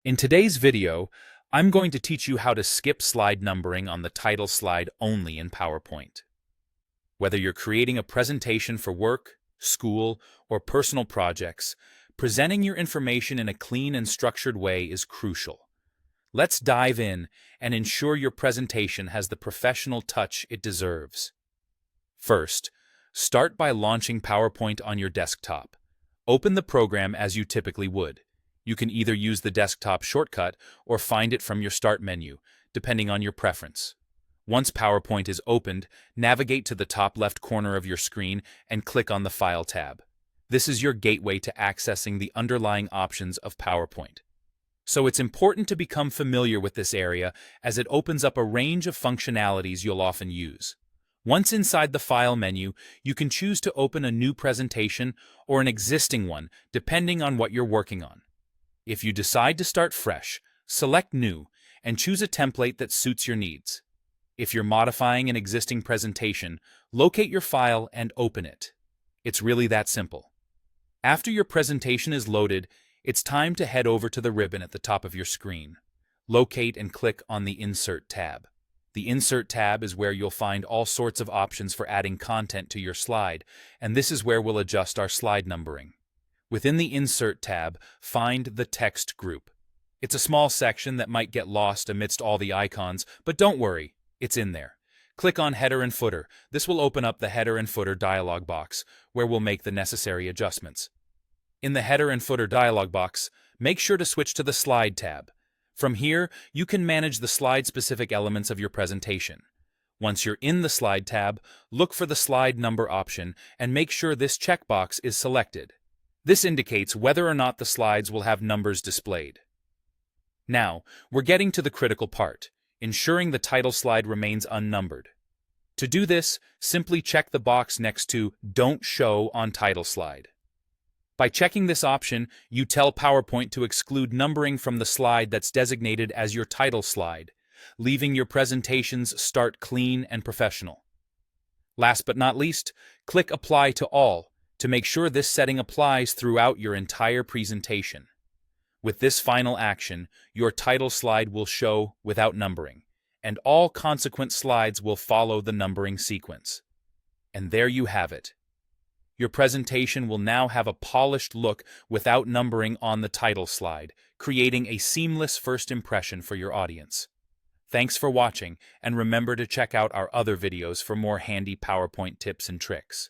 In today's video, I'm going to teach you how to skip slide numbering on the title slide only in PowerPoint. Whether you're creating a presentation for work, school, or personal projects, presenting your information in a clean and structured way is crucial. Let's dive in and ensure your presentation has the professional touch it deserves. First, start by launching PowerPoint on your desktop. Open the program as you typically would. You can either use the desktop shortcut or find it from your Start menu, depending on your preference. Once PowerPoint is opened, navigate to the top left corner of your screen and click on the File tab. This is your gateway to accessing the underlying options of PowerPoint. So it's important to become familiar with this area as it opens up a range of functionalities you'll often use. Once inside the File menu, you can choose to open a new presentation or an existing one, depending on what you're working on. If you decide to start fresh, select New and choose a template that suits your needs. If you're modifying an existing presentation, locate your file and open it. It's really that simple. After your presentation is loaded, it's time to head over to the ribbon at the top of your screen. Locate and click on the Insert tab. The Insert tab is where you'll find all sorts of options for adding content to your slide, and this is where we'll adjust our slide numbering. Within the Insert tab, find the Text group. It's a small section that might get lost amidst all the icons, but don't worry, it's in there. Click on Header and Footer. This will open up the Header and Footer dialog box, where we'll make the necessary adjustments. In the Header and Footer dialog box, make sure to switch to the Slide tab. From here, you can manage the slide-specific elements of your presentation. Once you're in the Slide tab, look for the Slide Number option and make sure this checkbox is selected. This indicates whether or not the slides will have numbers displayed. Now, we're getting to the critical part, ensuring the title slide remains unnumbered. To do this, simply check the box next to Don't Show on Title Slide. By checking this option, you tell PowerPoint to exclude numbering from the slide that's designated as your title slide, leaving your presentation's start clean and professional. Last but not least, click Apply to All to make sure this setting applies throughout your entire presentation. With this final action, your title slide will show without numbering, and all consequent slides will follow the numbering sequence. And there you have it. Your presentation will now have a polished look without numbering on the title slide, creating a seamless first impression for your audience. Thanks for watching, and remember to check out our other videos for more handy PowerPoint tips and tricks.